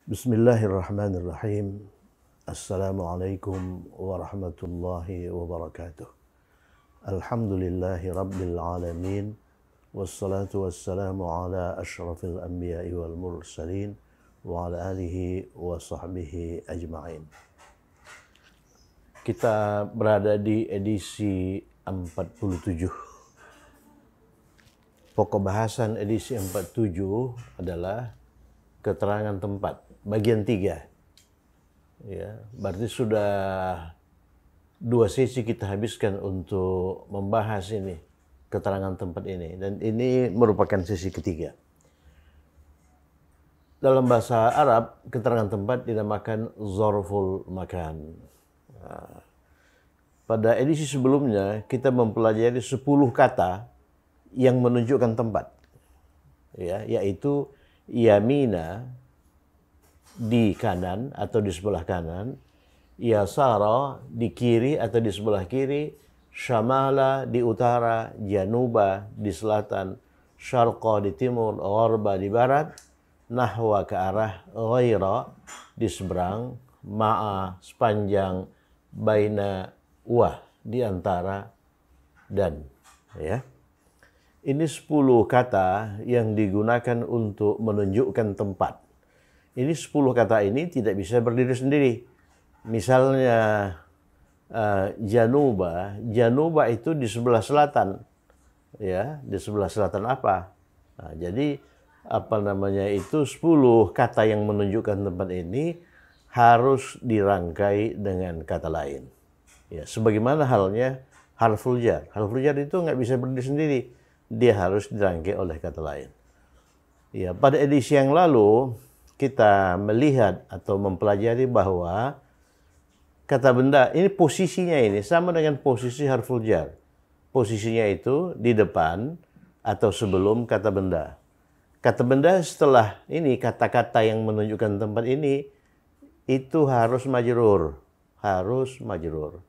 Bismillahirrahmanirrahim. Assalamualaikum warahmatullahi wabarakatuh. Alhamdulillahi rabbil alamin. Wassalatu wassalamu ala ashrafil anbiya'i wal mursalin wa ala alihi wa sahbihi ajma'in. Kita berada di edisi 47. Pokok bahasan edisi 47 adalah keterangan tempat, bagian 3. Ya, berarti sudah 2 sesi kita habiskan untuk membahas ini, keterangan tempat ini. Dan ini merupakan sesi ketiga. Dalam bahasa Arab, keterangan tempat dinamakan zarful makan. Nah, pada edisi sebelumnya, kita mempelajari 10 kata yang menunjukkan tempat. Ya, yaitu yamina di kanan atau di sebelah kanan, yasara di kiri atau di sebelah kiri, syamala di utara, januba di selatan, syarqa di timur, gharba di barat, nahwa ke arah, ghaira di seberang, ma'a sepanjang, baina wa di antara, dan ya. Ini 10 kata yang digunakan untuk menunjukkan tempat. Ini 10 kata ini tidak bisa berdiri sendiri. Misalnya januba, januba itu di sebelah selatan. Ya, di sebelah selatan apa? Nah, jadi itu 10 kata yang menunjukkan tempat ini harus dirangkai dengan kata lain. Ya, sebagaimana halnya harful jar. Harful jar itu nggak bisa berdiri sendiri. Dia harus dirangkai oleh kata lain. Ya, pada edisi yang lalu kita melihat atau mempelajari bahwa kata benda ini posisinya ini sama dengan posisi harful jar. Posisinya itu di depan atau sebelum kata benda. Kata benda setelah ini kata-kata yang menunjukkan tempat ini itu harus majrur, harus majrur.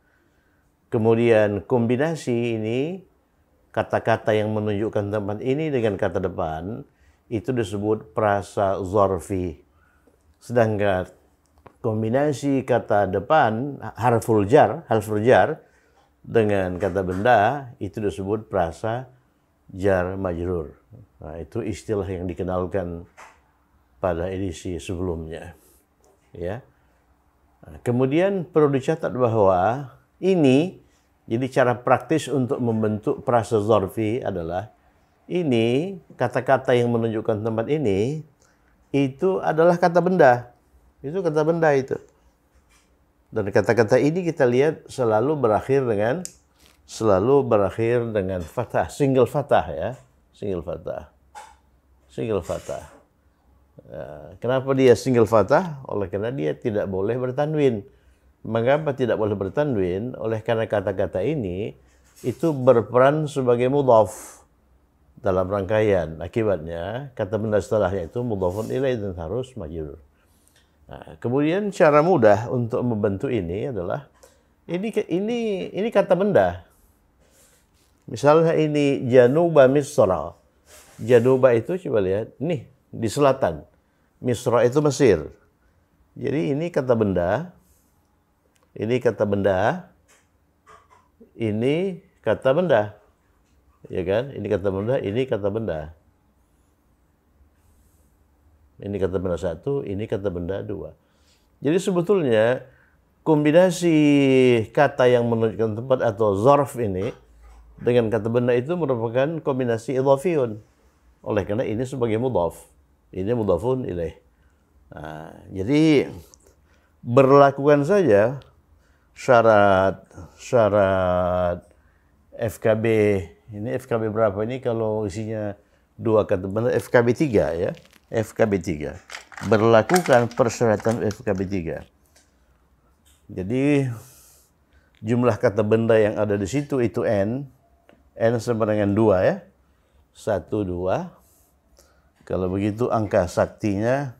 Kemudian kombinasi ini kata-kata yang menunjukkan tempat ini dengan kata depan itu disebut prasa zarfi. Sedangkan kombinasi kata depan harful jar dengan kata benda itu disebut prasa jar majrur. Nah, itu istilah yang dikenalkan pada edisi sebelumnya. Ya. Nah, kemudian perlu dicatat bahwa ini jadi cara praktis untuk membentuk prasa zarfi adalah ini kata-kata yang menunjukkan tempat ini itu adalah kata benda. Itu kata benda itu. Dan kata-kata ini kita lihat selalu berakhir dengan fathah, single fathah ya, single fathah. Single fathah. Ya, kenapa dia single fathah? Oleh karena dia tidak boleh bertanwin. Mengapa tidak boleh bertanwin? Oleh karena kata-kata ini itu berperan sebagai mudhaf dalam rangkaian. Akibatnya kata benda setelahnya itu mudhafun ilaih dan harus majrur. Nah, kemudian cara mudah untuk membentuk ini adalah ini kata benda. Misalnya ini januba misra. Januba itu coba lihat, nih di selatan. Misra itu Mesir. Jadi ini kata benda. Ini kata benda, ini kata benda, ya kan? Ini kata benda, ini kata benda. Ini kata benda 1, ini kata benda 2. Jadi sebetulnya kombinasi kata yang menunjukkan tempat atau zarf ini dengan kata benda itu merupakan kombinasi idhafiyun. Oleh karena ini sebagai mudhaf, ini mudhafun ilaih. Nah, jadi berlakukan saja syarat FKB. Ini FKB berapa ini kalau isinya 2 kata benda? FKB 3 ya. FKB 3. Berlakukan persyaratan FKB 3. Jadi jumlah kata benda yang ada di situ itu N. N sama dengan 2 ya. 1, 2. Kalau begitu angka saktinya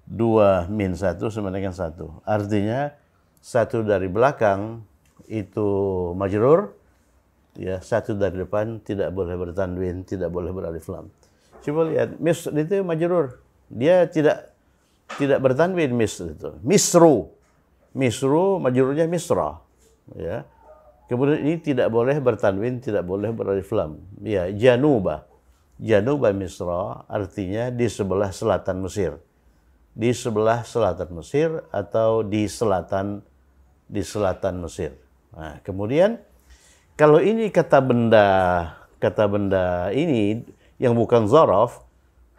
2 min 1 sama dengan 1. Artinya 1 dari belakang itu majrur, ya, 1 dari depan tidak boleh bertanwin, tidak boleh beralif lam. Coba lihat, mis itu majrur. Dia tidak tidak bertanwin itu. Misru. Misru majrurnya misra. Ya. Kemudian ini tidak boleh bertanwin, tidak boleh beralif lam. Ya, januba. Januba Misra artinya di sebelah selatan Mesir. Di sebelah selatan Mesir atau di selatan Mesir. Nah, kemudian kalau ini kata benda ini yang bukan zaraf,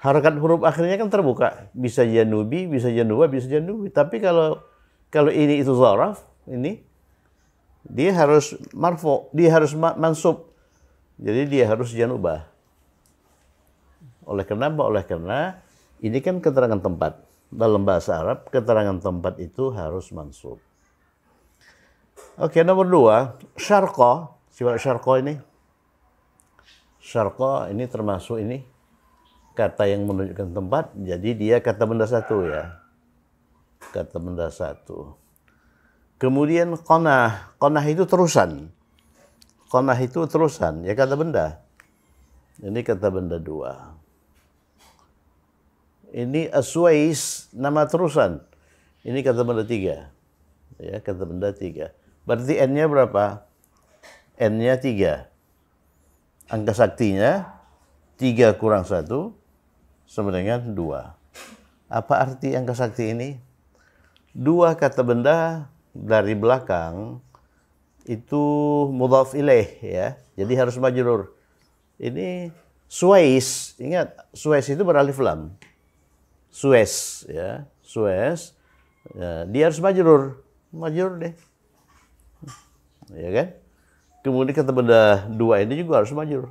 harakat huruf akhirnya kan terbuka. Bisa janubi, bisa januba, bisa janubi. Tapi kalau ini itu zaraf, ini dia harus marfu, dia harus mansub. Jadi dia harus janubah. Oleh karena apa? Oleh karena ini kan keterangan tempat. Dalam bahasa Arab, keterangan tempat itu harus mansub. Oke, nomor 2, syarqa. Sifat syarqa ini. Syarqa ini termasuk ini kata yang menunjukkan tempat. Jadi dia kata benda satu ya. Kata benda satu. Kemudian qanah. Qanah itu terusan. Qanah itu terusan. Ya kata benda. Ini kata benda 2. Ini aswais, nama terusan. Ini kata benda 3. Ya, kata benda 3. Berarti N-nya berapa? N-nya 3. Angka saktinya 3 kurang 1 sama dengan 2. Apa arti angka sakti ini? 2 kata benda dari belakang itu mudhaf ilaih ya. Jadi harus majrur. Ini Suez, ingat Suez itu beralif lam. Suez ya, Suez. Ya, dia harus majrur deh. Ya kan? Kemudian kata benda 2 ini juga harus majrur.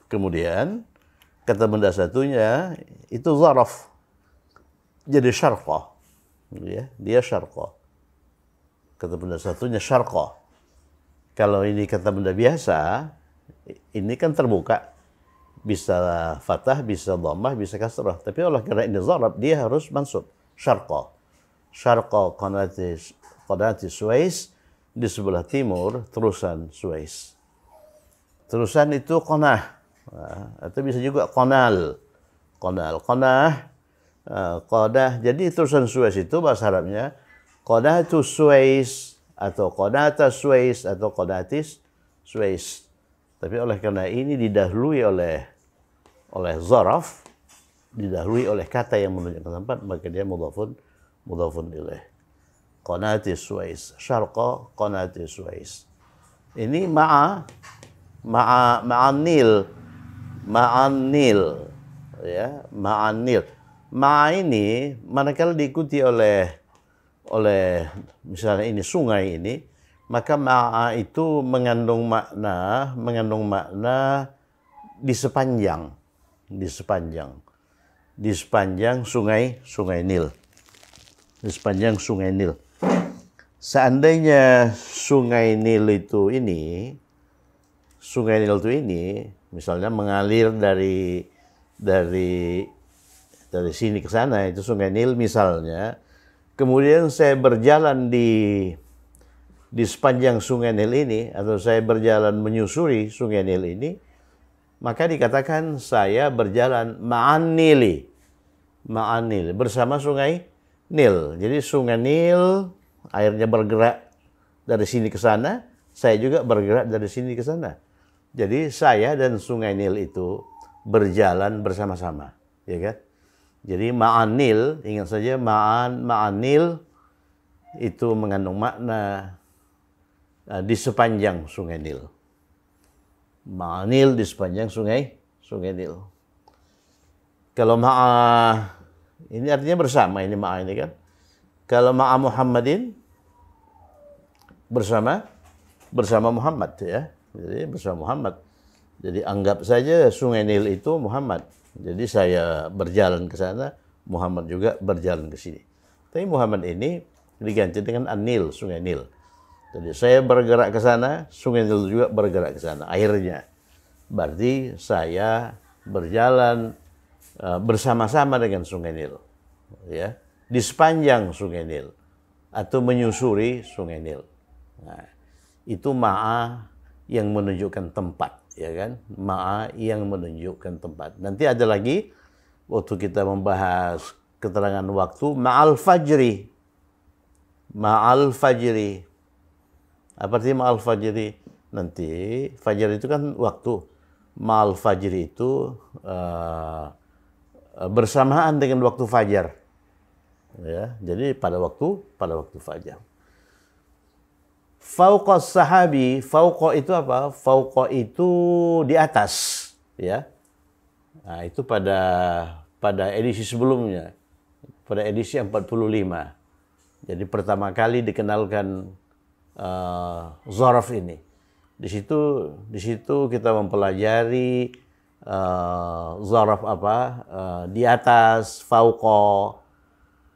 Kemudian kata benda satunya itu zaraf. Jadi syarqa. Ya, dia syarqa. Kata benda satunya syarqa. Kalau ini kata benda biasa, ini kan terbuka. Bisa fathah, bisa dhammah, bisa kasrah. Tapi oleh karena ini zarab, dia harus mansub. Syarqa. Syarqa qanati Suez, di sebelah timur, terusan Suez. Terusan itu qanah. Atau bisa juga qanal. Qanah. Qadah. Jadi terusan Suez itu bahasa Arabnya qanatu Suez atau qanata Suez atau qanatis Suez. Tapi oleh karena ini didahului oleh zaraf, didahului oleh kata yang menunjukkan tempat, maka dia mudhafun ilaih. Qanati Suez, syarqa qanati Suez. Ini ma'anil ya, ma'anil. Ma ini manakala diikuti oleh misalnya ini sungai ini, maka ma'a itu mengandung makna di sepanjang sungai Nil. Di sepanjang sungai Nil. Seandainya sungai Nil itu ini misalnya mengalir dari sini ke sana, itu sungai Nil misalnya. Kemudian saya berjalan di sepanjang sungai Nil ini, atau saya berjalan menyusuri sungai Nil ini, maka dikatakan saya berjalan ma'an Nili, bersama sungai Nil. Jadi sungai Nil airnya bergerak dari sini ke sana, saya juga bergerak dari sini ke sana. Jadi saya dan sungai Nil itu berjalan bersama-sama, ya kan? Jadi ma'an Nil, ingat saja ma'an Nil itu mengandung makna di sepanjang sungai Nil. Ma'an Nil di sepanjang sungai Nil. Kalau ma'a ini artinya bersama, ini ma'a ini kan. Kalau ma'a Muhammadin bersama Muhammad ya. Jadi bersama Muhammad. Jadi anggap saja sungai Nil itu Muhammad. Jadi saya berjalan ke sana, Muhammad juga berjalan ke sini. Tapi Muhammad ini diganti dengan An-Nil, sungai Nil. Jadi saya bergerak ke sana, sungai Nil juga bergerak ke sana. Akhirnya, berarti saya berjalan bersama-sama dengan sungai Nil, ya, di sepanjang sungai Nil atau menyusuri sungai Nil. Nah, itu ma'a yang menunjukkan tempat, ya kan? Ma'a yang menunjukkan tempat. Nanti ada lagi waktu kita membahas keterangan waktu ma'al fajri. Ma'al fajri. Apa artinya ma'al fajri? Nanti fajar itu kan waktu. Ma'al fajri itu bersamaan dengan waktu fajar. Ya, jadi pada waktu fajar. Fauqa sahabi, fauqa itu apa? Fauqa itu di atas, ya. Nah, itu pada edisi sebelumnya. Pada edisi 45. Jadi pertama kali dikenalkan zaraf ini. Di situ kita mempelajari zaraf apa? Di atas, fauqa,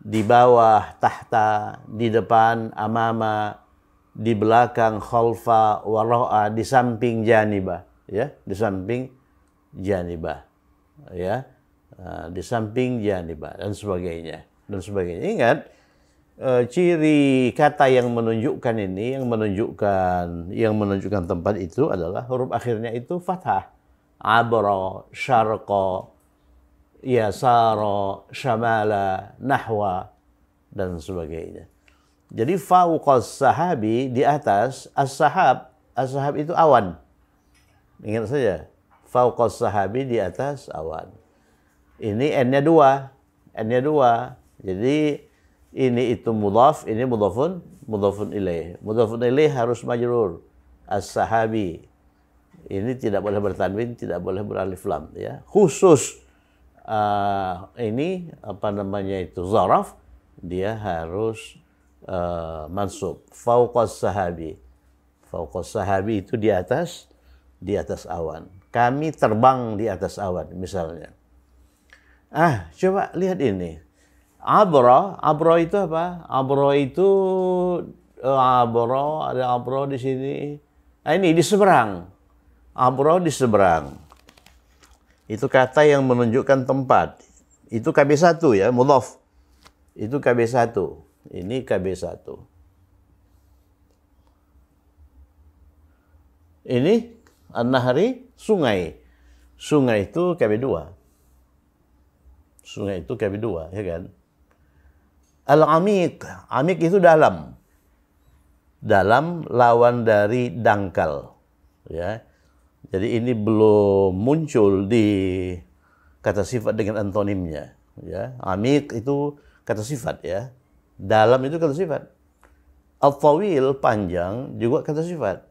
di bawah, tahta, di depan, amama, di belakang, khalfa, wara'a, di samping, janibah, ya, di samping janibah, ya, di samping janibah dan sebagainya. Ingat, ciri kata yang menunjukkan ini, yang menunjukkan tempat itu adalah huruf akhirnya itu fathah. Abra, syarqa, yasara, syamala, nahwa dan sebagainya. Jadi fauqas sahabi, di atas, as-sahab itu awan. Ingat saja, fauqas sahabi, di atas awan. Ini n-nya dua. Jadi ini itu mudhaf, ini mudhafun ilaih. Mudhafun ilaih harus majrur. As-sahabi. Ini tidak boleh bertanwin, tidak boleh beralif lam, ya. Khusus ini apa namanya itu zaraf, dia harus mansub. Fauqas sahabi. Fauqas sahabi itu di atas awan. Kami terbang di atas awan, misalnya. Coba lihat ini. Abra itu apa? Abra itu ada abra di sini. Ini di seberang. Abra di seberang. Itu kata yang menunjukkan tempat. Itu KB1 ya, mudhaf. Itu KB1. Ini KB1. Ini an-nahri, sungai. Sungai itu KB2. Sungai itu KB2, ya kan? Al-amiq. Amiq itu dalam. Dalam lawan dari dangkal. Ya. Jadi ini belum muncul di kata sifat dengan antonimnya. Ya. Amiq itu kata sifat, ya. Dalam itu kata sifat. Al-tawil, panjang, juga kata sifat.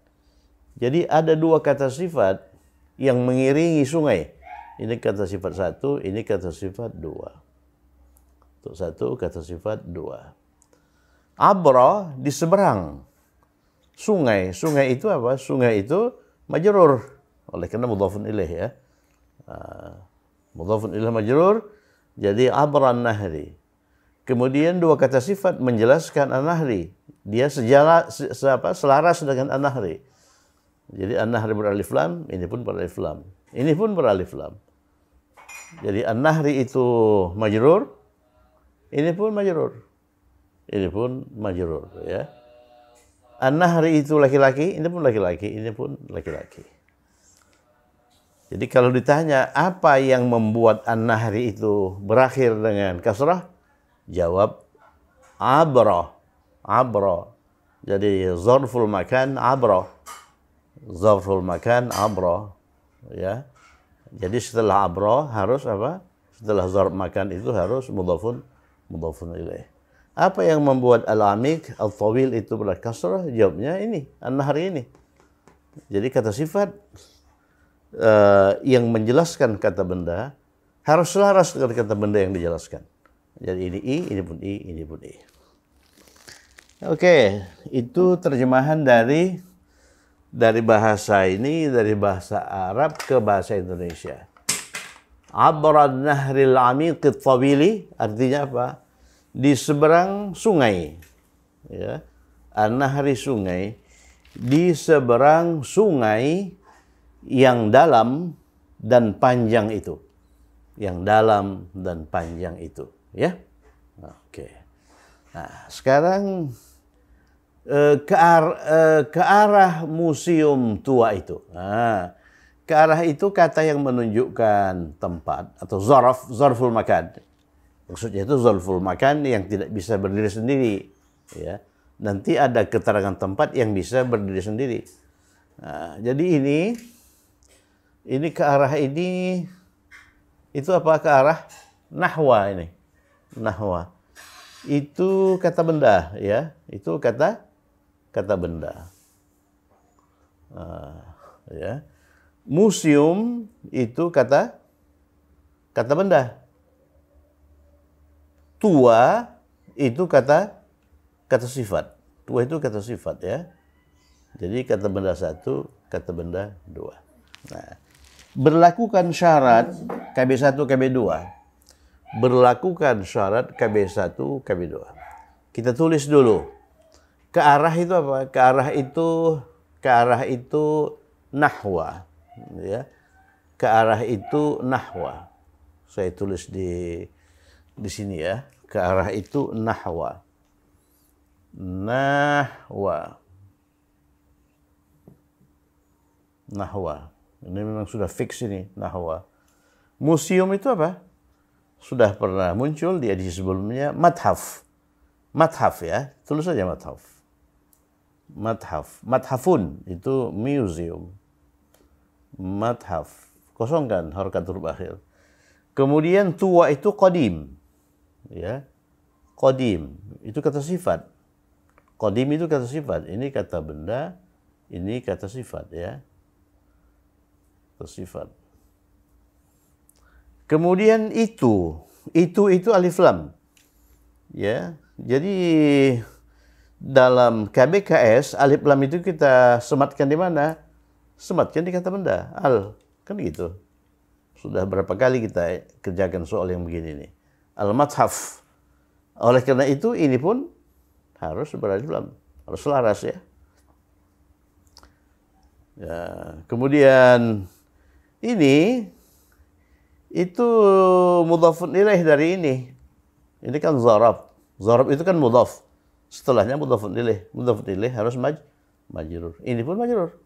Jadi ada dua kata sifat yang mengiringi sungai. Ini kata sifat satu, ini kata sifat dua. Untuk satu, kata sifat dua. Abra, di seberang. Sungai. Sungai itu apa? Sungai itu majrur. Oleh karena mudhafun ilaih, ya. Mudhafun ilaih majrur. Jadi abran nahri. Kemudian dua kata sifat menjelaskan an-nahri. Dia selaras dengan an-nahri. Jadi an-nahri beralif lam, ini pun beralif lam. Ini pun beralif lam. Jadi an-nahri itu majrur, ini pun majrur. Ini pun majrur, ya. An-nahri itu laki-laki, ini pun laki-laki, ini pun laki-laki. Jadi kalau ditanya apa yang membuat an-nahri itu berakhir dengan kasrah? Jawab abra. Abra. Jadi zarful makan abra. Zarful makan abra. Ya. Jadi setelah abra harus apa? Setelah zarf makan itu harus mudhafun ilaih. Apa yang membuat al-amiq, al-tawil itu berkasrah? Jawabnya ini, an-nahri ini. Jadi kata sifat yang menjelaskan kata benda harus selaras dengan kata benda yang dijelaskan. Jadi ini i, ini pun i, ini pun i. Oke, itu terjemahan dari bahasa ini, dari bahasa Arab ke bahasa Indonesia. Abrad nahril amiqit tawili, artinya apa? Di seberang sungai. Ya. An-nahri sungai. Di seberang sungai yang dalam dan panjang itu. Yang dalam dan panjang itu. Ya, oke. Nah, sekarang ke arah museum tua itu. Nah, ke arah itu kata yang menunjukkan tempat atau zarful makan. Maksudnya itu zalful makan yang tidak bisa berdiri sendiri. Ya. Nanti ada keterangan tempat yang bisa berdiri sendiri. Nah, jadi ini ke arah ini, itu apa ke arah nahwa ini. Nahwa. Itu kata benda, ya. Itu kata benda. Ya. Museum itu kata benda. Tua itu kata sifat. Tua itu kata sifat, ya. Jadi kata benda satu, kata benda dua. Nah, berlakukan syarat KB1, KB2. Berlakukan syarat KB1, KB2. Kita tulis dulu. Ke arah itu apa? Ke arah itu nahwa, ya. Ke arah itu nahwa. Saya tulis di sini, ya. Ke arah itu nahwa. Nahwa. Ini memang sudah fix ini, nahwa. Museum itu apa? Sudah pernah muncul di edisi sebelumnya, mathaf. Mathaf, ya. Tulis saja mathaf. Mathaf. Mathafun itu museum. Mathaf. Kosongkan harakat huruf akhir. Kemudian tua itu qadim. Ya. Qadim itu kata sifat. Qadim itu kata sifat. Ini kata benda, ini kata sifat, ya. Sifat. Kemudian itu alif lam. Ya. Jadi dalam KBKS alif lam itu kita sematkan di mana? Sematkan di kata benda. Kan gitu. Sudah berapa kali kita kerjakan soal yang begini nih. Al-mathaf. Oleh karena itu ini pun harus beralif lam. Harus selaras, ya. Ya, kemudian ini itu mudhafun ilaih dari ini. Ini kan zarab. Zarab itu kan mudhaf. Setelahnya mudhafun ilaih. Mudhafun ilaih harus majrur. Ini pun majrur.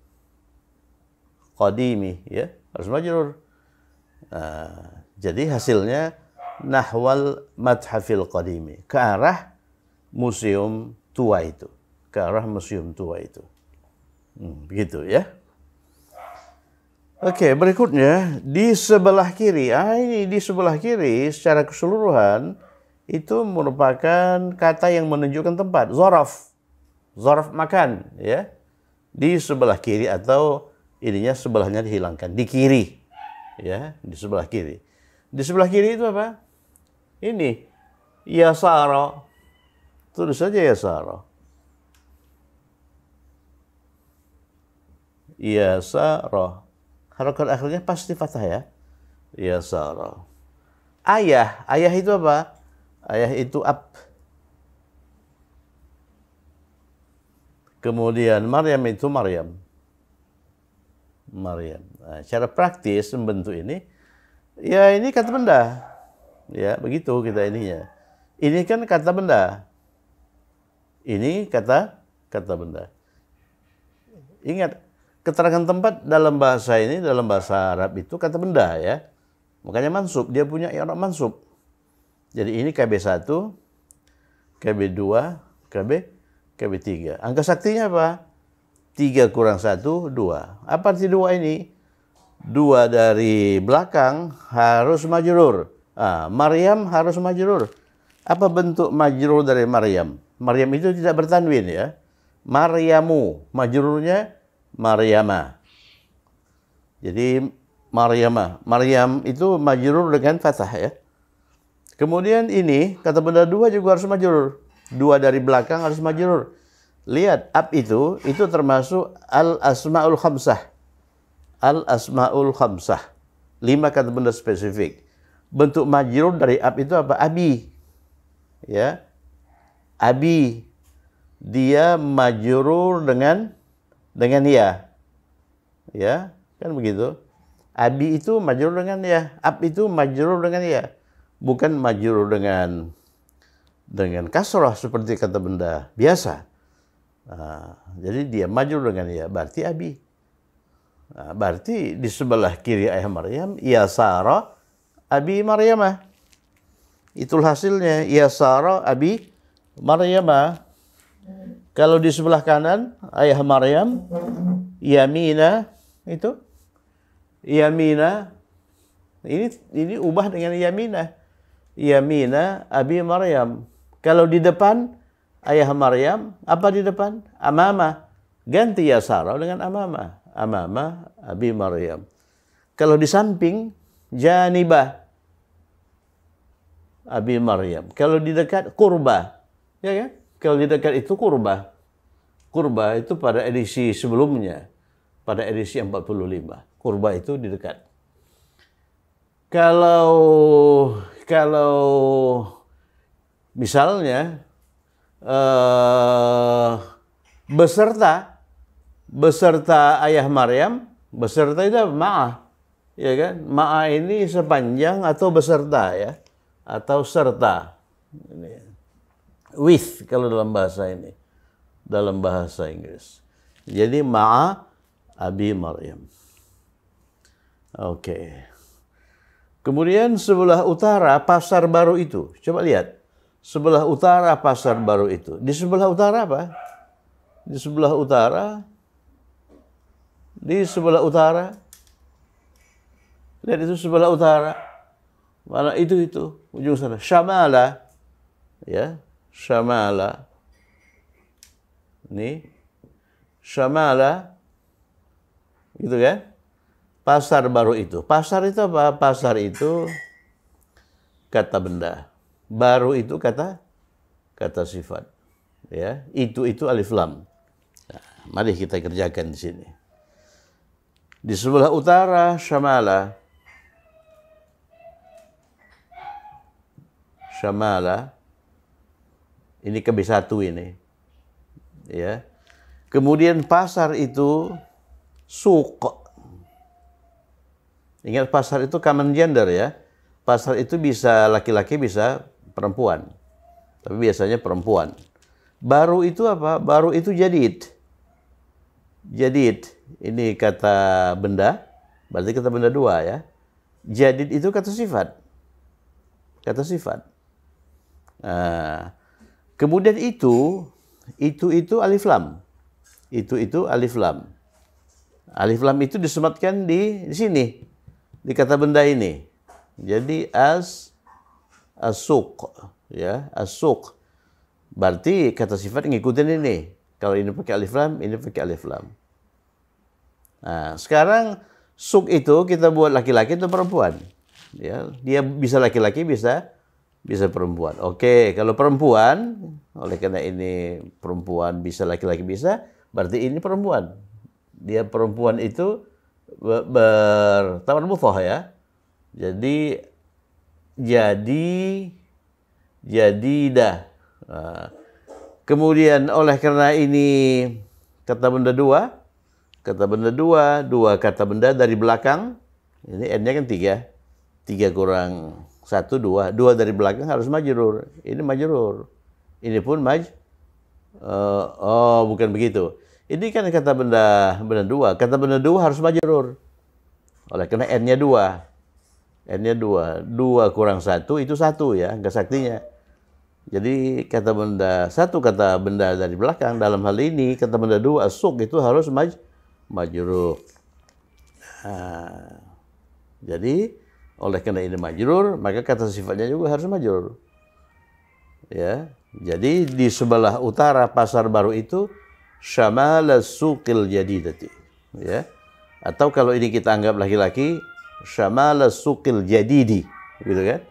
Qadimi, ya, harus majrur. Nah, jadi hasilnya nahwal madhafil qadimi. Ke arah museum tua itu. Ke arah museum tua itu. Begitu, ya. Oke, berikutnya di sebelah kiri. Ini di sebelah kiri secara keseluruhan itu merupakan kata yang menunjukkan tempat. Zaraf. Zaraf makan, ya. Di sebelah kiri atau ininya sebelahnya dihilangkan. Di kiri. Ya, di sebelah kiri. Di sebelah kiri itu apa? Ini. Yasara. Tulis saja yasara. Yasara. Harakat akhirnya pasti fathah, ya. Yasara. Ayah. Ayah itu apa? Ayah itu ab. Kemudian Maryam itu Maryam. Maryam. Nah, cara praktis membentuk ini, ya ini kata benda. Ya, begitu kita ininya. Ini kan kata benda. Ini kata benda. Ingat, keterangan tempat dalam bahasa ini, dalam bahasa Arab itu kata benda, ya. Makanya mansub, dia punya i'rab mansub. Jadi ini KB1, KB2, KB3. Angka saktinya apa? 3 kurang 1, 2. Apa arti 2 ini? 2 dari belakang harus majrur. Maryam harus majrur. Apa bentuk majrur dari Maryam? Maryam itu tidak bertanwin, ya. Maryamu, majrurnya Maryama. Jadi Maryama. Maryam itu majrur dengan fathah, ya. Kemudian ini kata benda 2 juga harus majrur. 2 dari belakang harus majrur. Lihat, ab itu termasuk al-asma'ul khamsah. Al-asma'ul khamsah. 5 kata benda spesifik. Bentuk majrur dari ab itu apa? Abi. Ya. Abi. Dia majrur dengan ya. Ya, kan begitu. Abi itu majrur dengan ya. Ab itu majrur dengan ya. Bukan majrur dengan kasrah seperti kata benda biasa. Jadi dia majrur dengan ya, berarti abi. Berarti di sebelah kiri ayah Maryam, ya Sarah, abi Maryamah. Itulah hasilnya. Yasara abi Maryama. Kalau di sebelah kanan ayah Maryam, yamina itu yamina. Ini ubah dengan yamina. Yamina abi Maryam. Kalau di depan ayah Maryam, apa di depan? Amama. Ganti yasara dengan amama. Amama abi Maryam. Kalau di samping janibah abi Maryam. Kalau di dekat kurba. Ya kan? Kalau di dekat itu kurba. Kurba itu pada edisi sebelumnya. Pada edisi 45. Kurba itu di dekat. Kalau misalnya beserta ayah Maryam, beserta itu ma'ah, ya kan? Ma'ah ini sepanjang atau beserta ya, atau serta. Ini. With kalau dalam bahasa ini, dalam bahasa Inggris. Jadi ma'a abi Maryam. Oke. Kemudian sebelah utara pasar baru itu. Coba lihat. Sebelah utara pasar baru itu. Di sebelah utara apa? Di sebelah utara. Di sebelah utara. Lihat itu sebelah utara. Mana itu. Ujung sana. Syamala. Ya. Syamala. Ini. Syamala. Gitu kan? Pasar baru itu. Pasar itu apa? Pasar itu kata benda. Baru itu kata sifat. Ya, itu alif lam. Nah, mari kita kerjakan di sini. Di sebelah utara syamala. Syamala. Ini KB1 ini. Ya. Kemudian pasar itu suq. Ingat pasar itu common gender ya. Pasar itu bisa laki-laki bisa perempuan. Tapi biasanya perempuan. Baru itu apa? Baru itu jadid. Jadid. Ini kata benda. Berarti kata benda dua ya. Jadid itu kata sifat. Kata sifat. Nah, kemudian itu alif lam. Itu alif lam. Alif lam itu disematkan di sini. Di kata benda ini. Jadi as-suq ya, as-suq. Berarti kata sifat ngikutin ini. Kalau ini pakai alif lam, ini pakai alif lam. Nah, sekarang suq itu kita buat laki-laki atau perempuan. Ya, dia bisa laki-laki bisa perempuan. Oke, kalau perempuan, oleh karena ini perempuan bisa laki-laki bisa, berarti ini perempuan. Dia perempuan itu bertawan mudhaf ya. Jadidah. Nah, kemudian oleh karena ini kata benda dua kata benda dari belakang. Ini n-nya kan 3 kurang 1 2 dari belakang harus majrur. Ini majrur. Ini pun bukan begitu. Ini kan kata benda dua. Kata benda dua harus majrur. Oleh karena n-nya 2. N-nya 2. 2 kurang 1 itu 1 ya, angka saktinya. Jadi kata benda dari belakang dalam hal ini kata benda dua as-suq itu harus majrur. Nah, jadi oleh karena ini majrur, maka kata sifatnya juga harus majrur. Ya. Jadi di sebelah utara pasar baru itu syamala suqil jadidati. Ya. Atau kalau ini kita anggap laki-laki, syamala suqil jadidi, gitu kan?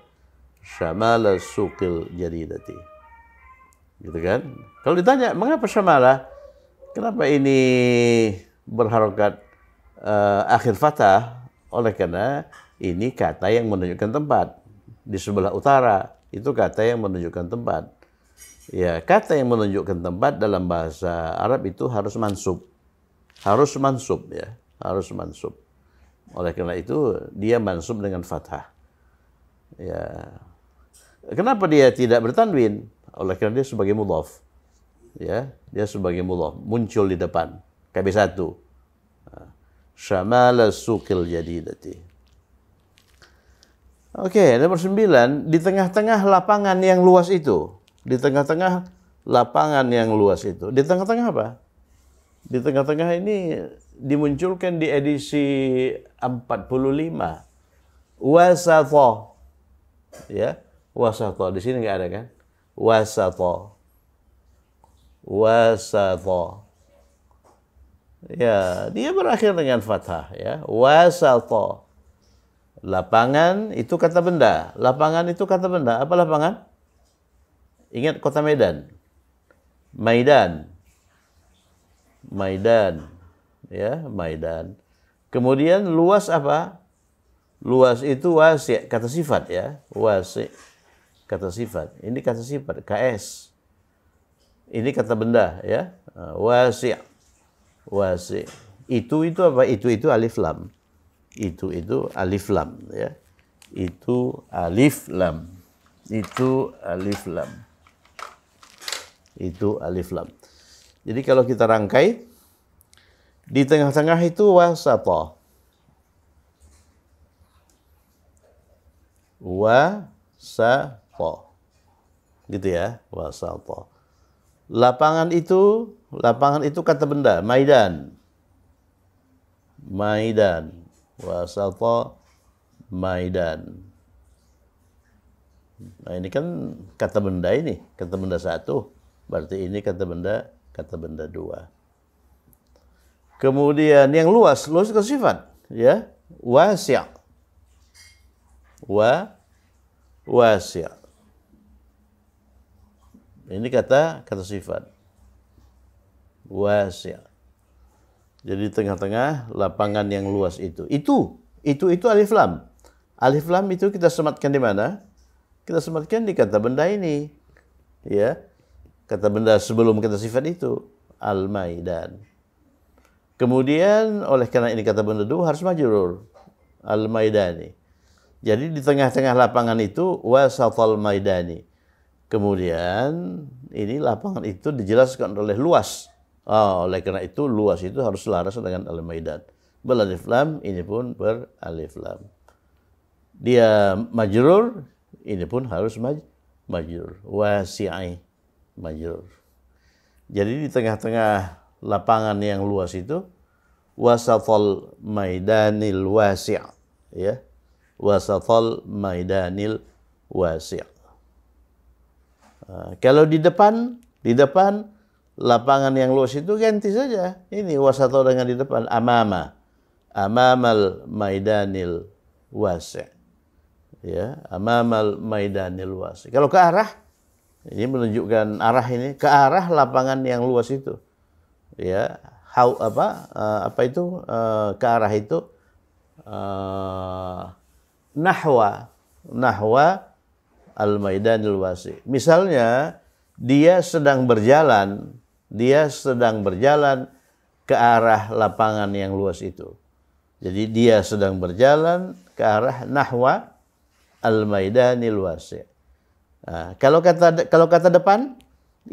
Syamala suqil jadidati. Gitu kan? Kalau ditanya, mengapa syamala? Kenapa ini berharokat akhir fathah? Oleh karena ini kata yang menunjukkan tempat. Di sebelah utara, itu kata yang menunjukkan tempat. Ya, kata yang menunjukkan tempat dalam bahasa Arab itu harus mansub. Harus mansub ya, harus mansub. Oleh karena itu dia mansub dengan fathah. Ya. Kenapa dia tidak bertanwin? Oleh karena dia sebagai mudhaf. Ya, dia sebagai mudhaf, muncul di depan. KB1. Syamala suqil jadidati. Oke, nomor 9, di tengah-tengah lapangan yang luas itu. Di tengah-tengah lapangan yang luas itu. Di tengah-tengah apa? Di tengah-tengah ini dimunculkan di edisi 45. Wasatha. Ya, wasatha. Di sini nggak ada kan? Wasatha. Wasatha. Ya, dia berakhir dengan fathah ya. Wasatha. Lapangan itu kata benda. Lapangan itu kata benda. Apa lapangan? Ingat kota Medan. Maidan. Maidan. Ya, Maidan. Kemudian luas apa? Luas itu wasi', kata sifat ya. Wasi', kata sifat. Ini kata sifat, KS. Ini kata benda ya. Wasi'. Wasi'. Itu apa? Itu alif lam. Itu alif lam ya. Itu alif lam. Itu alif lam. Itu alif lam. Jadi kalau kita rangkai, di tengah-tengah itu wasata. Wasata. Gitu ya, wasata. Lapangan itu kata benda, maidan. Maidan. Wasata maidan. Nah, ini kan kata benda ini, kata benda satu. Berarti ini kata benda dua. Kemudian yang luas ke sifat, ya. Wasi'. Wasi'. Ini kata sifat. Wasi'. Jadi tengah-tengah lapangan yang luas itu. Itu alif lam. Alif lam itu kita sematkan di mana? Kita sematkan di kata benda ini. Ya. Kata benda sebelum kata sifat itu. Al-Maidan. Kemudian oleh karena ini kata benda dua harus majrur. Al-Maidani. Jadi di tengah-tengah lapangan itu wasatal maidani. Kemudian ini lapangan itu dijelaskan oleh luas. Oleh karena itu luas itu harus selaras dengan al-maidan. Beralif lam, ini pun beralif lam. Dia majrur, ini pun harus majrur. Wasi'i, majrur. Jadi di tengah-tengah lapangan yang luas itu wasatal maidanil wasi', ya. Wasatal maidanil wasi'. Kalau di depan lapangan yang luas itu ganti saja. Ini wasata dengan di depan. Amamal maidanil wasi'. Ya, amamal maidanil wasi'. Kalau ke arah, ini menunjukkan arah ini ke arah lapangan yang luas itu. Ya, ke arah itu nahwa al-maidanil wasi'. Misalnya dia sedang berjalan ke arah lapangan yang luas itu. Jadi dia sedang berjalan ke arah nahwa al-maidanil wasi'. Nah, kalau kata depan,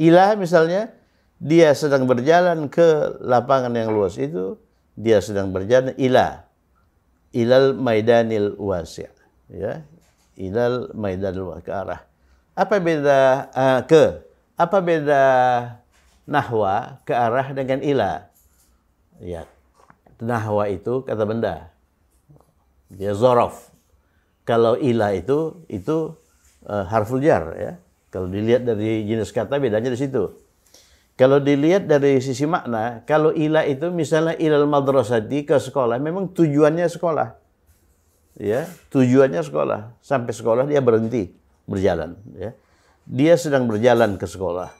ila misalnya, dia sedang berjalan ke lapangan yang luas itu, dia sedang berjalan ilal maidanil wasi', ya, ilal maidanil wasi', ke arah. Apa beda nahwa ke arah dengan ila? Ya, nahwa itu kata benda, dia zorof. Kalau ila itu harful jar, ya. Kalau dilihat dari jenis kata bedanya di situ. Kalau dilihat dari sisi makna, kalau ila itu misalnya ilal madrasati, ke sekolah, memang tujuannya sekolah. Ya, tujuannya sekolah. Sampai sekolah dia berhenti berjalan, ya. Dia sedang berjalan ke sekolah.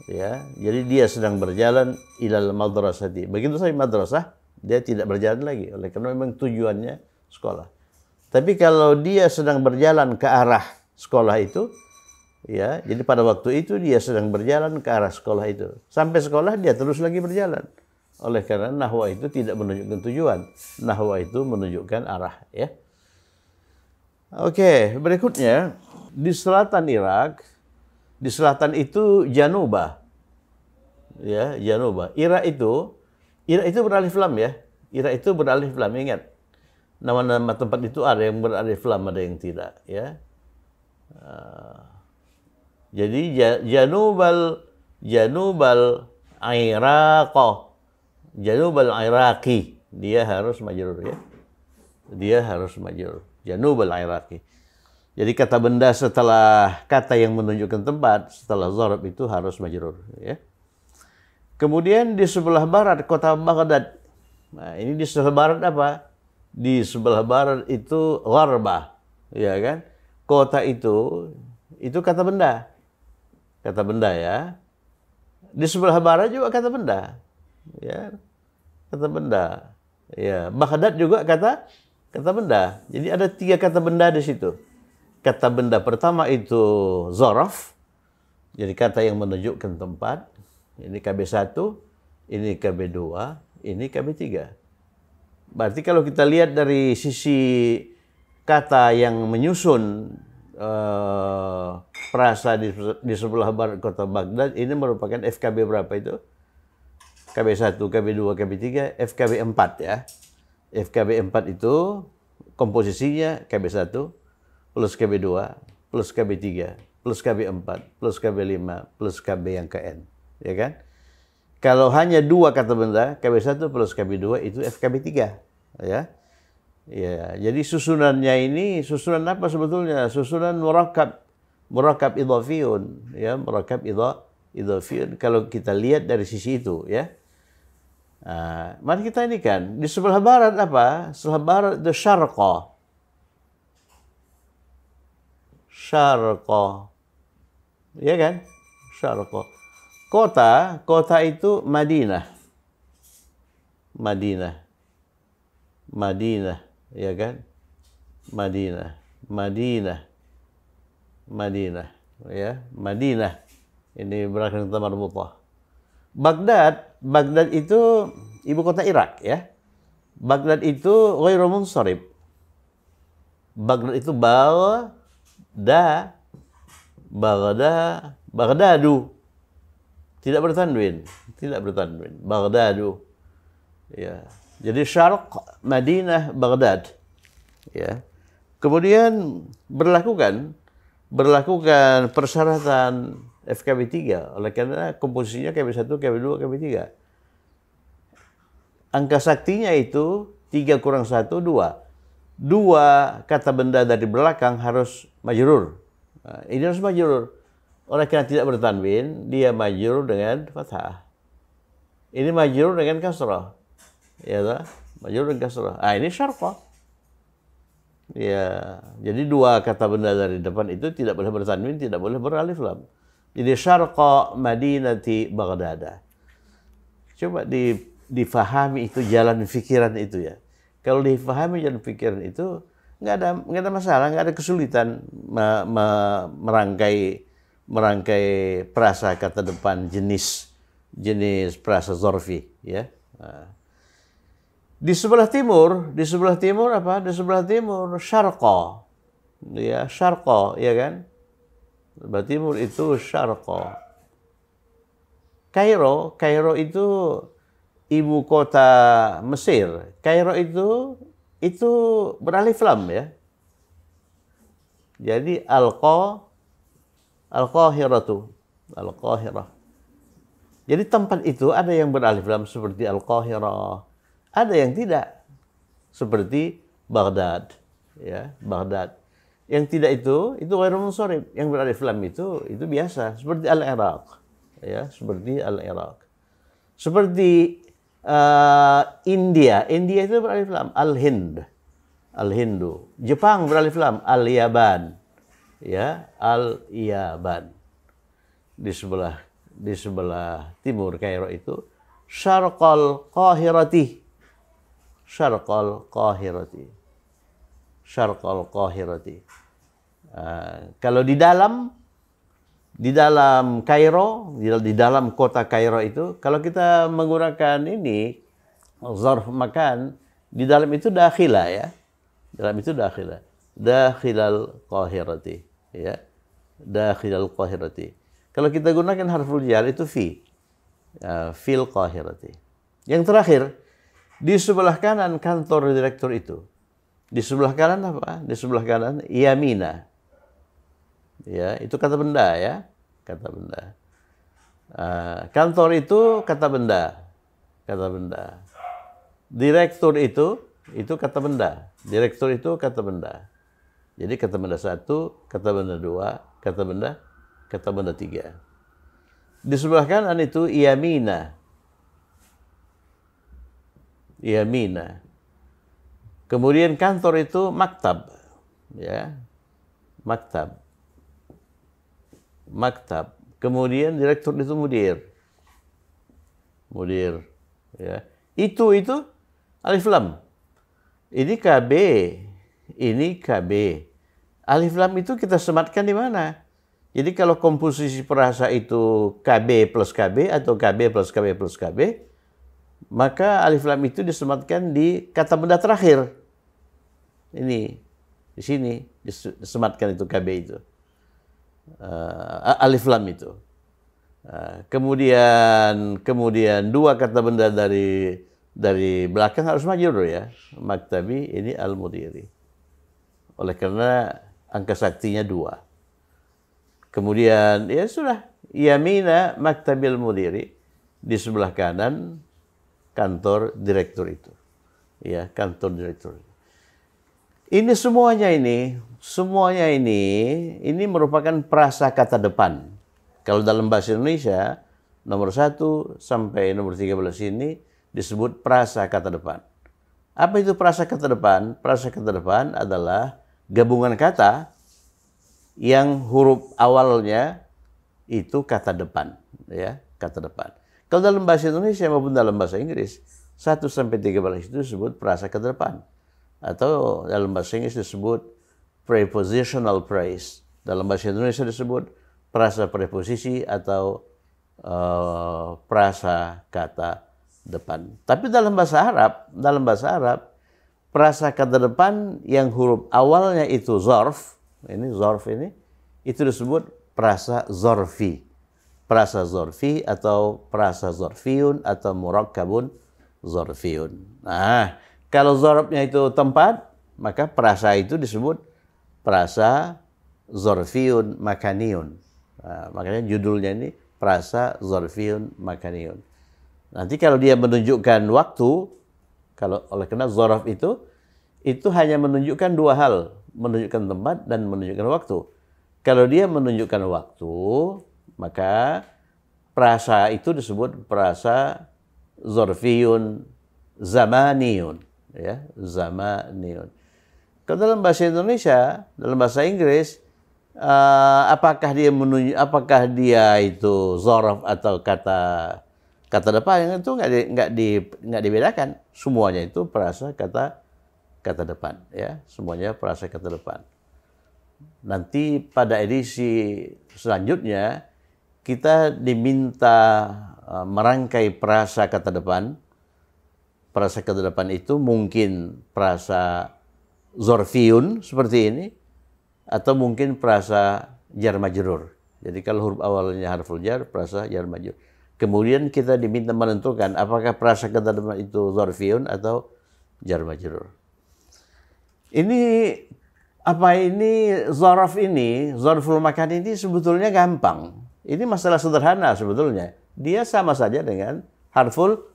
Ya, jadi dia sedang berjalan ilal madrasati. Begitu sampai madrasah, dia tidak berjalan lagi oleh karena memang tujuannya sekolah. Tapi kalau dia sedang berjalan ke arah sekolah itu, ya, jadi pada waktu itu dia sedang berjalan ke arah sekolah itu. Sampai sekolah dia terus lagi berjalan. Oleh karena nahwa itu tidak menunjukkan tujuan. Nahwa itu menunjukkan arah, ya. Oke, berikutnya di selatan Irak, di selatan itu Janubah. Ya, Janubah. Ira itu beralif lam, ya. Ira itu beralif lam, ingat. nama-nama tempat itu ada yang beralif lam, ada yang tidak, ya. Jadi Janubal Iraq, Janubal Iraqi, dia harus majrur, ya. Dia harus majrur. Janubal Iraqi. Jadi kata benda setelah kata yang menunjukkan tempat, setelah zarab itu harus majrur, ya. Kemudian di sebelah barat kota Baghdad. Nah, ini di sebelah barat apa? Di sebelah barat itu Gharbah, ya kan? Kota itu kata benda. Kata benda, ya. Di sebelah barat juga kata benda. Ya. Kata benda. Ya, Baghdad juga kata benda. Jadi ada 3 kata benda di situ. Kata benda pertama itu zaraf. Jadi kata yang menunjukkan tempat. Ini KB1, ini KB2, ini KB3. Berarti kalau kita lihat dari sisi kata yang menyusun frasa di sebelah barat kota Baghdad, ini merupakan FKB berapa itu? KB1, KB2, KB3, FKB4, ya. FKB4 itu komposisinya KB1 plus KB2 plus KB3 plus KB4 plus KB5 plus KB yang ke N, ya kan? Kalau hanya 2 kata benda, KB1 plus KB2 itu FKB3, ya. Ya, jadi susunannya ini susunan apa sebetulnya? Susunan murakkab idhafiyun, ya, murakkab idhafiyun kalau kita lihat dari sisi itu, ya. Nah, mari kita ini kan di sebelah barat apa? Sebelah barat itu syarqa. Syarqa. Ya kan? Syarqa. Kota itu Madinah. Madinah, ya kan? Madinah, ya. Madinah. Ini berakhir kata marbutah. Baghdad itu ibu kota Irak, ya. Baghdad itu ghairu munsharib. Baghdad itu Baghdadu. Tidak bertanwin. Baghdadu. Ya. Jadi Syarq, Madinah, Baghdad. Ya. Kemudian berlakukan persyaratan FKB 3 oleh karena komposisinya KB1, KB2, KB3. Angka saktinya itu 3 kurang 1, 2. 2 kata benda dari belakang harus majrur. Nah, ini harus majrur. Oleh karena tidak bertanwin, dia majrur dengan fathah. Ini majrur dengan kasrah. Ya, majrur dengan kasrah. Ah, ini syarqa. Ya, jadi 2 kata benda dari depan itu tidak boleh bertanwin, tidak boleh beralif lam. Jadi syarqa Madinati Baghdad. Coba difahami itu jalan pikiran itu, ya. Kalau difahami jalan pikiran itu nggak ada masalah, nggak ada kesulitan merangkai prasa kata depan jenis prasa zorfi, ya. Nah. Di sebelah timur apa? Di sebelah timur syarqa. Ya, syarqa, ya kan? Sebelah timur itu syarqa. Kairo itu ibu kota Mesir. Kairo itu beralif lam, ya. Jadi Al-Qahirah. Jadi tempat itu ada yang beralif lam seperti Al-Qahirah, ada yang tidak seperti Baghdad, ya, Baghdad. Yang tidak itu ghairu munsharif. Yang beralif lam itu biasa seperti Al-Iraq, ya, seperti Al-Iraq. Seperti India itu beralif lam, Al-Hindu. Jepang beralif lam, Al-Yaban. Ya, Al-Yaban. Di sebelah timur Kairo itu Syarqal Qahirati. Kalau di dalam Kairo, di dalam kota Kairo itu, kalau kita menggunakan ini zarf makan, di dalam itu dakhilah, ya. Dalam itu dakhilah. Dakhilal Qahirati, ya. Dakhilal Qahirati. Kalau kita gunakan harful jar itu fi. Fil Qahirati. Yang terakhir, di sebelah kanan kantor direktur itu. Di sebelah kanan apa? Di sebelah kanan yamina. Ya, itu kata benda ya, kata benda. Kantor itu kata benda, kata benda. Direktur itu kata benda. Direktur itu kata benda. Jadi kata benda satu, kata benda dua, kata benda tiga. Di sebelah kanan itu yamina. Yamina. Kemudian kantor itu maktab. Ya. Maktab. Maktab. Kemudian direktur itu mudir. Mudir. Ya. Itu alif lam. Ini KB. Ini KB. Alif lam itu kita sematkan di mana? Jadi kalau komposisi perasa itu KB plus KB atau KB plus KB plus KB, maka alif lam itu disematkan di kata benda terakhir. Ini, di sini disematkan itu KB itu. Alif lam itu. Kemudian dua kata benda dari belakang harus majrur ya. Maktabi ini al-mudiri. Oleh karena angka saktinya 2. Kemudian ya sudah, yamina maktabil mudiri, di sebelah kanan kantor direktur itu. Ya, kantor direktur. Ini semuanya ini merupakan prasakata depan. Kalau dalam bahasa Indonesia nomor 1 sampai nomor 13 ini disebut prasakata depan. Apa itu prasakata depan? Prasakata depan adalah gabungan kata yang huruf awalnya itu kata depan, ya, kata depan. Kalau dalam bahasa Indonesia maupun dalam bahasa Inggris, 1 sampai 13 itu disebut prasakata depan. Atau dalam bahasa Inggris disebut prepositional phrase. Dalam bahasa Indonesia disebut prasa preposisi atau prasa kata depan. Tapi dalam bahasa Arab, prasa kata depan yang huruf awalnya itu zorf, itu disebut prasa zorfi. Prasa zorfi atau prasa zorfiun atau murakkabun zorfiun. Nah, kalau zorfnya itu tempat, maka prasa itu disebut prasa zorfiun makaniun. Nah, makanya judulnya ini prasa zorfiun makaniun. Nanti kalau dia menunjukkan waktu, kalau oleh karena zorf itu hanya menunjukkan 2 hal, menunjukkan tempat dan menunjukkan waktu. Kalau dia menunjukkan waktu, maka prasa itu disebut prasa zorfiyun zamaniyun, ya, zamaniyun. Kalau dalam bahasa Indonesia, dalam bahasa Inggris, apakah dia itu zorf atau kata depan, itu nggak dibedakan. Semuanya itu prasa kata depan, ya, semuanya prasa kata depan. Nanti pada edisi selanjutnya kita diminta merangkai prasa kata depan. Prasa kata depan itu mungkin prasa zorfiun seperti ini, atau mungkin prasa jar majrur. Jadi kalau huruf awalnya harful jar, prasa jar majrur. Kemudian kita diminta menentukan apakah prasa kata depan itu zorfiun atau jar majrur. Ini zorful makan ini sebetulnya gampang. Ini masalah sederhana sebetulnya. Dia sama saja dengan harful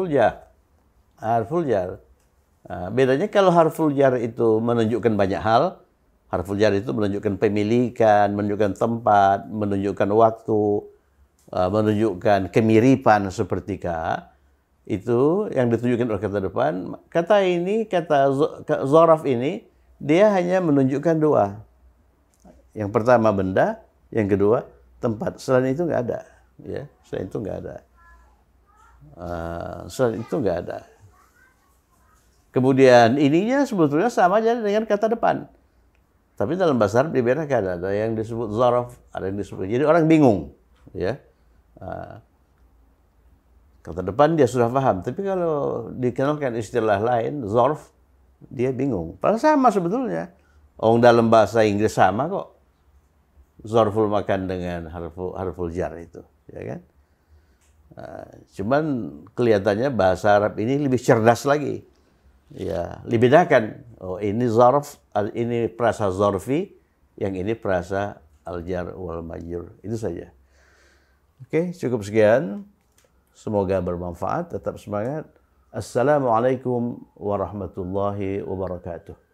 jar. Harful jar. Nah, bedanya kalau harful jar itu menunjukkan banyak hal. Harful jar itu menunjukkan pemilikan, menunjukkan tempat, menunjukkan waktu, menunjukkan kemiripan sepertika. Itu yang ditunjukkan oleh kata depan. Kata zoraf ini, dia hanya menunjukkan 2. Yang pertama benda, yang kedua tempat. Selain itu nggak ada. Ya, selain itu nggak ada. Kemudian ininya sebetulnya sama aja dengan kata depan. Tapi dalam bahasa Arab dibedakan, ada yang disebut zaraf, ada yang disebut. Jadi orang bingung, ya. Kata depan dia sudah paham, tapi kalau dikenalkan istilah lain, zarf, dia bingung. Padahal sama sebetulnya. Dalam bahasa Inggris sama kok. Zarful makan dengan harful jar itu, ya kan? Cuman kelihatannya bahasa Arab ini lebih cerdas lagi. Ya, dibedakan. Oh, ini zarf, ini prasa zarfi, yang ini prasa al-jar wal majrur. Itu saja. Oke, cukup sekian. Semoga bermanfaat. Tetap semangat. Assalamualaikum warahmatullahi wabarakatuh.